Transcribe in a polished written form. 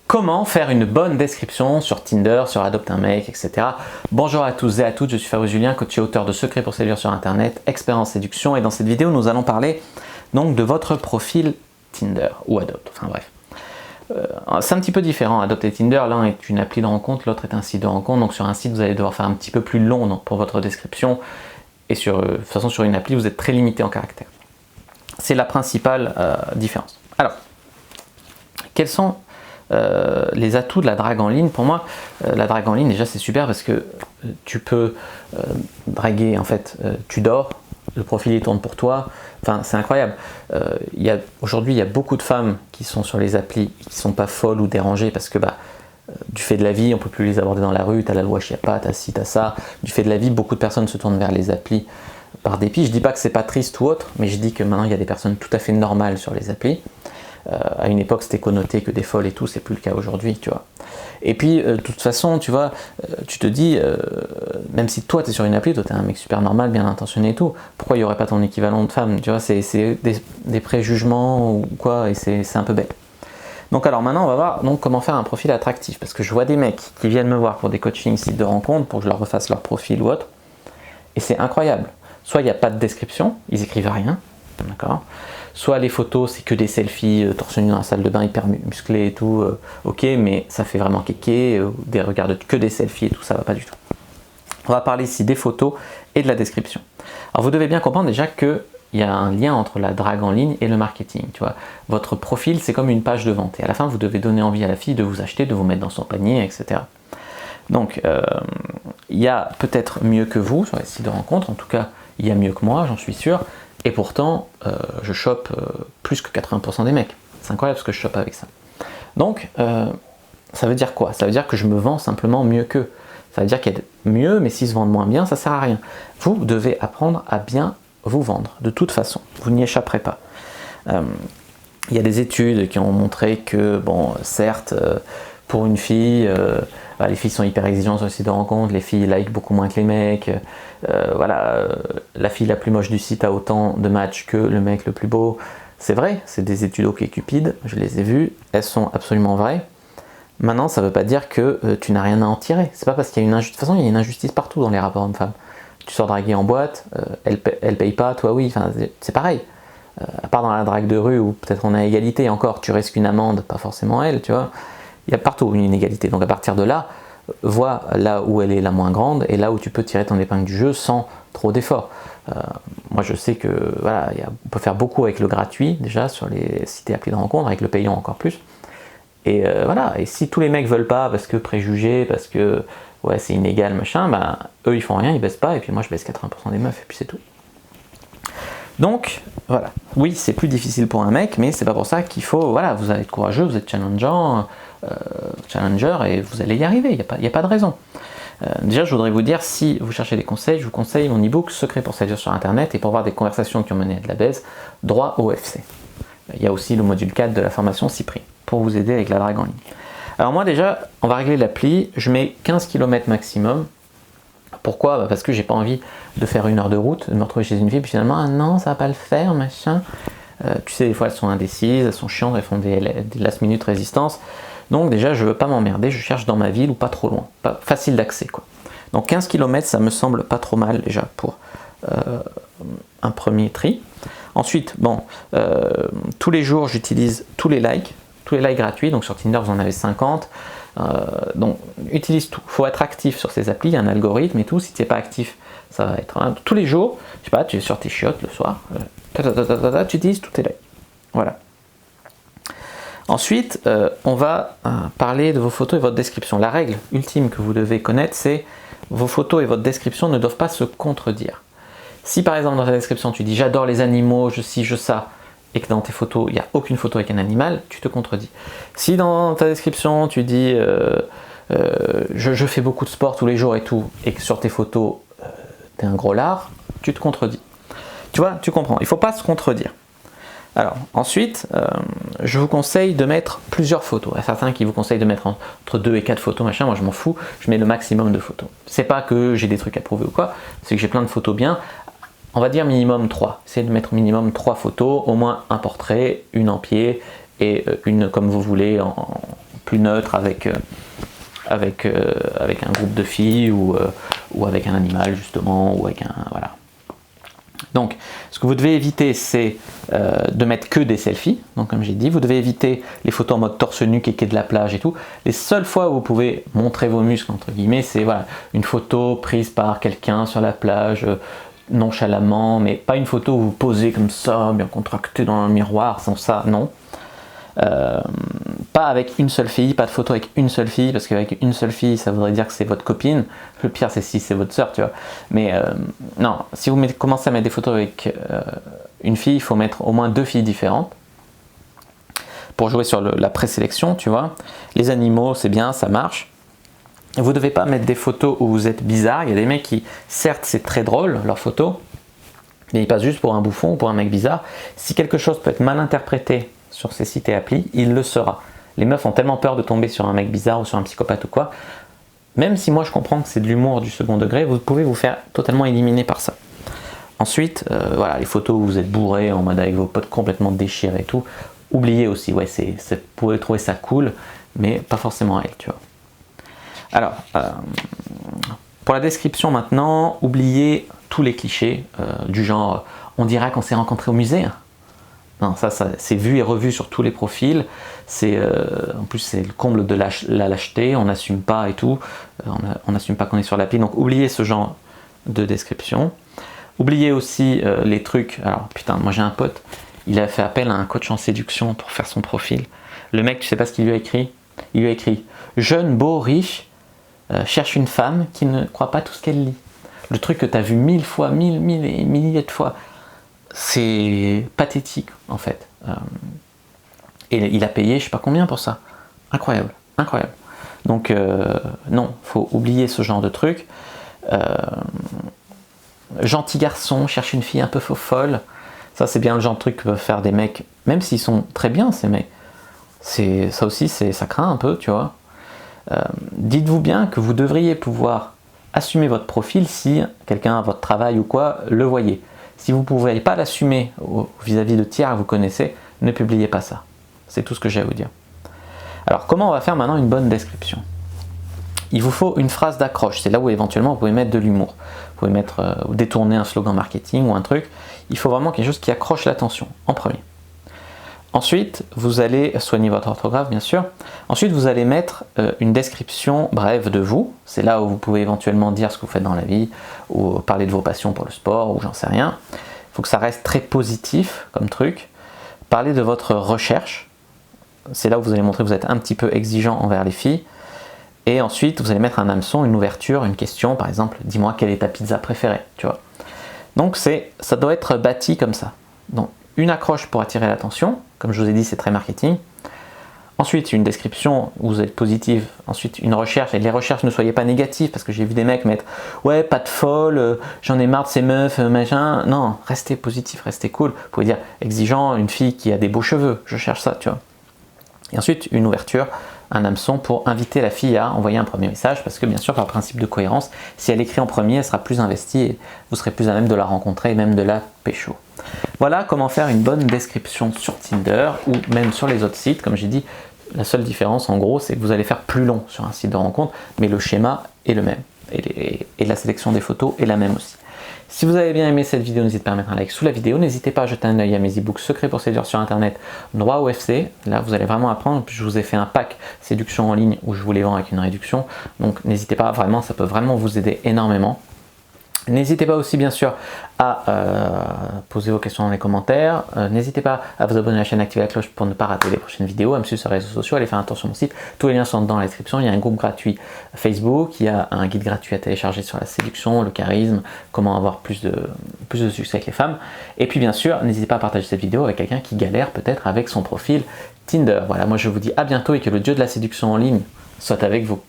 Comment faire une bonne description sur Tinder, sur Adopte un mec, etc. Bonjour à tous et à toutes, je suis Fabrice Julien, coach et auteur de Secrets pour séduire sur Internet, expert en séduction, et dans cette vidéo nous allons parler donc de votre profil Tinder ou Adopte, enfin bref. C'est un petit peu différent, Adopte et Tinder, l'un est une appli de rencontre, l'autre est un site de rencontre, donc sur un site vous allez devoir faire un petit peu plus long pour votre description, et de toute façon sur une appli vous êtes très limité en caractères. C'est la principale différence. Alors, quels sont les atouts de la drague en ligne? Pour moi, la drague en ligne, déjà c'est super parce que tu peux draguer, en fait, tu dors, le profil il tourne pour toi, enfin c'est incroyable. Aujourd'hui il y a beaucoup de femmes qui sont sur les applis, qui ne sont pas folles ou dérangées parce que du fait de la vie, on ne peut plus les aborder dans la rue, tu as la loi Chiappa, tu as ci, tu as ça. Du fait de la vie, beaucoup de personnes se tournent vers les applis par dépit. Je ne dis pas que c'est pas triste ou autre, mais je dis que maintenant il y a des personnes tout à fait normales sur les applis. À une époque c'était connoté que des folles et tout, c'est plus le cas aujourd'hui, tu vois. Et puis de toute façon, tu vois, tu te dis, même si toi tu es sur une appli, toi tu es un mec super normal, bien intentionné et tout, pourquoi il n'y aurait pas ton équivalent de femme, tu vois, c'est des préjugements ou quoi, et c'est un peu bête. Donc alors maintenant on va voir donc comment faire un profil attractif, parce que je vois des mecs qui viennent me voir pour des coachings, sites de rencontres, pour que je leur refasse leur profil ou autre, et c'est incroyable. Soit il n'y a pas de description, ils écrivent rien, d'accord. Soit les photos c'est que des selfies torse nu dans la salle de bain hyper musclés et tout, ok, mais ça fait vraiment kéké, des regards que des selfies et tout, ça va pas du tout. On va parler ici des photos et de la description. Alors vous devez bien comprendre déjà qu'il y a un lien entre la drague en ligne et le marketing, tu vois. Votre profil c'est comme une page de vente et à la fin vous devez donner envie à la fille de vous acheter, de vous mettre dans son panier, etc. Donc il y a peut-être mieux que vous sur les sites de rencontres, en tout cas il y a mieux que moi, j'en suis sûr. Et pourtant, je chope plus que 80% des mecs. C'est incroyable ce que je chope avec ça. Donc, ça veut dire quoi? Ça veut dire que je me vends simplement mieux qu'eux. Ça veut dire qu'il y a mieux, mais s'ils se vendent moins bien, ça sert à rien. Vous devez apprendre à bien vous vendre, de toute façon. Vous n'y échapperez pas. Il y a des études qui ont montré que, bon, certes, pour une fille, les filles sont hyper exigeantes sur le site de rencontre, les filles like beaucoup moins que les mecs, la fille la plus moche du site a autant de matchs que le mec le plus beau. C'est vrai, c'est des études OkCupid, je les ai vues, elles sont absolument vraies. Maintenant, ça ne veut pas dire que tu n'as rien à en tirer. C'est pas parce qu'il y a une injustice. De toute façon, il y a une injustice partout dans les rapports hommes-femmes. Tu sors draguer en boîte, elle paye pas, toi oui, enfin, c'est pareil. À part dans la drague de rue où peut-être on est à égalité, encore tu risques une amende, pas forcément elle, tu vois. Il y a partout une inégalité. Donc à partir de là, vois là où elle est la moins grande et là où tu peux tirer ton épingle du jeu sans trop d'efforts. Moi je sais que voilà, on peut faire beaucoup avec le gratuit déjà sur les sites et applis de rencontre, avec le payant encore plus. Et voilà, et si tous les mecs veulent pas parce que préjugés, parce que ouais c'est inégal machin, eux ils font rien, ils baissent pas et puis moi je baisse 80% des meufs et puis c'est tout. Donc voilà, oui c'est plus difficile pour un mec, mais c'est pas pour ça qu'il faut, voilà, vous allez être courageux, vous êtes challenger et vous allez y arriver, il n'y a pas de raison. Déjà je voudrais vous dire, si vous cherchez des conseils, je vous conseille mon e-book Secrets pour séduire sur Internet et pour voir des conversations qui ont mené à de la baise, droit au FC. Il y a aussi le module 4 de la formation Cyprien pour vous aider avec la drague en ligne. Alors moi déjà, on va régler l'appli, je mets 15 km maximum. Pourquoi? Parce que j'ai pas envie de faire 1 heure de route, de me retrouver chez une fille, puis finalement, ah non, ça va pas le faire, machin. Tu sais, des fois, elles sont indécises, elles sont chiantes, elles font des last minute résistance. Donc déjà, je veux pas m'emmerder, je cherche dans ma ville ou pas trop loin, pas facile d'accès, quoi. Donc 15 km, ça me semble pas trop mal déjà pour un premier tri. Ensuite, bon, tous les jours, j'utilise tous les likes gratuits, donc sur Tinder, vous en avez 50. Donc utilise tout, il faut être actif sur ces applis, il y a un algorithme et tout, si tu n'es pas actif ça va être tous les jours, je sais pas, tu es sur tes chiottes le soir, tu utilises tous tes likes, voilà. Ensuite on va parler de vos photos et votre description. La règle ultime que vous devez connaître, c'est vos photos et votre description ne doivent pas se contredire. Si par exemple dans ta description tu dis j'adore les animaux, je ci, je ça, et que dans tes photos, il n'y a aucune photo avec un animal, tu te contredis. Si dans ta description, tu dis je fais beaucoup de sport tous les jours et tout, et que sur tes photos, tu es un gros lard, tu te contredis. Tu vois, tu comprends, il ne faut pas se contredire. Alors, ensuite, je vous conseille de mettre plusieurs photos. Il y a certains qui vous conseillent de mettre entre 2 et 4 photos, machin, moi je m'en fous, je mets le maximum de photos. C'est pas que j'ai des trucs à prouver ou quoi, c'est que j'ai plein de photos bien. On va dire minimum 3. Essayez de mettre minimum 3 photos, au moins un portrait, une en pied et une comme vous voulez plus neutre avec un groupe de filles ou avec un animal justement, ou avec un... voilà. Donc, ce que vous devez éviter, c'est de mettre que des selfies. Donc, comme j'ai dit, vous devez éviter les photos en mode torse nu, kéké de la plage et tout. Les seules fois où vous pouvez montrer vos muscles, entre guillemets, c'est voilà, une photo prise par quelqu'un sur la plage, nonchalamment, mais pas une photo où vous posez comme ça, bien contracté dans un miroir, sans ça, non. Pas avec une seule fille, pas de photo avec une seule fille, parce qu'avec une seule fille, ça voudrait dire que c'est votre copine. Le pire, c'est si c'est votre sœur, tu vois. Mais non, si vous commencez à mettre des photos avec une fille, il faut mettre au moins 2 filles différentes pour jouer sur la présélection, tu vois. Les animaux, c'est bien, ça marche. Vous ne devez pas mettre des photos où vous êtes bizarre. Il y a des mecs qui, certes, c'est très drôle, leurs photos, mais ils passent juste pour un bouffon ou pour un mec bizarre. Si quelque chose peut être mal interprété sur ces sites et applis, il le sera. Les meufs ont tellement peur de tomber sur un mec bizarre ou sur un psychopathe ou quoi. Même si moi je comprends que c'est de l'humour du second degré, vous pouvez vous faire totalement éliminer par ça. Ensuite, voilà, les photos où vous êtes bourré en mode avec vos potes complètement déchirés et tout, oubliez aussi, ouais, vous pouvez trouver ça cool, mais pas forcément elle, tu vois. Alors, pour la description maintenant, oubliez tous les clichés du genre on dira qu'on s'est rencontrés au musée. Non, ça c'est vu et revu sur tous les profils. En plus, c'est le comble de la lâcheté. On n'assume pas et tout. On n'assume pas qu'on est sur l'appli. Donc, oubliez ce genre de description. Oubliez aussi les trucs. Alors, putain, moi j'ai un pote. Il a fait appel à un coach en séduction pour faire son profil. Le mec, tu sais pas ce qu'il lui a écrit? Il lui a écrit « Jeune, beau, riche, cherche une femme qui ne croit pas tout ce qu'elle lit. » Le truc que tu as vu 1000 fois, milliers de fois. C'est pathétique en fait. Et il a payé je sais pas combien pour ça. Incroyable, incroyable. Donc non, faut oublier ce genre de truc. Gentil garçon, cherche une fille un peu folle. Ça c'est bien le genre de truc que peuvent faire des mecs, même s'ils sont très bien ces mecs. Ça aussi, ça craint un peu, tu vois. Dites-vous bien que vous devriez pouvoir assumer votre profil si quelqu'un à votre travail ou quoi le voyait. Si vous ne pouvez pas l'assumer vis-à-vis de tiers que vous connaissez, ne publiez pas ça. C'est tout ce que j'ai à vous dire. Alors, comment on va faire maintenant une bonne description? Il vous faut une phrase d'accroche. C'est là où éventuellement vous pouvez mettre de l'humour. Vous pouvez mettre, détourner un slogan marketing ou un truc. Il faut vraiment quelque chose qui accroche l'attention en premier. Ensuite, vous allez soigner votre orthographe, bien sûr. Ensuite, vous allez mettre une description brève de vous. C'est là où vous pouvez éventuellement dire ce que vous faites dans la vie, ou parler de vos passions pour le sport, ou j'en sais rien. Il faut que ça reste très positif comme truc. Parler de votre recherche. C'est là où vous allez montrer que vous êtes un petit peu exigeant envers les filles. Et ensuite, vous allez mettre un hameçon, une ouverture, une question. Par exemple, dis-moi quelle est ta pizza préférée, tu vois. Donc, ça doit être bâti comme ça. Donc, une accroche pour attirer l'attention, comme je vous ai dit, c'est très marketing. Ensuite, une description où vous êtes positive. Ensuite, une recherche. Et les recherches, ne soyez pas négatives, parce que j'ai vu des mecs mettre « Ouais, pas de folle, j'en ai marre de ces meufs, machin. » Non, restez positif, restez cool. Vous pouvez dire « Exigeant, une fille qui a des beaux cheveux, je cherche ça, tu vois. » Et ensuite, une ouverture, un hameçon pour inviter la fille à envoyer un premier message, parce que bien sûr, par principe de cohérence, si elle écrit en premier, elle sera plus investie et vous serez plus à même de la rencontrer et même de la pécho. Voilà comment faire une bonne description sur Tinder ou même sur les autres sites. Comme j'ai dit, la seule différence en gros, c'est que vous allez faire plus long sur un site de rencontre, mais le schéma est le même et la sélection des photos est la même aussi. Si vous avez bien aimé cette vidéo, n'hésitez pas à mettre un like sous la vidéo. N'hésitez pas à jeter un œil à mes e-books secrets pour séduire sur internet, droit au FC. Là, vous allez vraiment apprendre. Je vous ai fait un pack séduction en ligne où je vous les vends avec une réduction. Donc, n'hésitez pas, vraiment, ça peut vraiment vous aider énormément. N'hésitez pas aussi bien sûr à poser vos questions dans les commentaires. N'hésitez pas à vous abonner à la chaîne, activer la cloche pour ne pas rater les prochaines vidéos, à me suivre sur les réseaux sociaux, allez faire un tour sur mon site. Tous les liens sont dans la description. Il y a un groupe gratuit Facebook, il y a un guide gratuit à télécharger sur la séduction, le charisme, comment avoir plus de succès avec les femmes. Et puis bien sûr, n'hésitez pas à partager cette vidéo avec quelqu'un qui galère peut-être avec son profil Tinder. Voilà, moi je vous dis à bientôt et que le dieu de la séduction en ligne soit avec vous.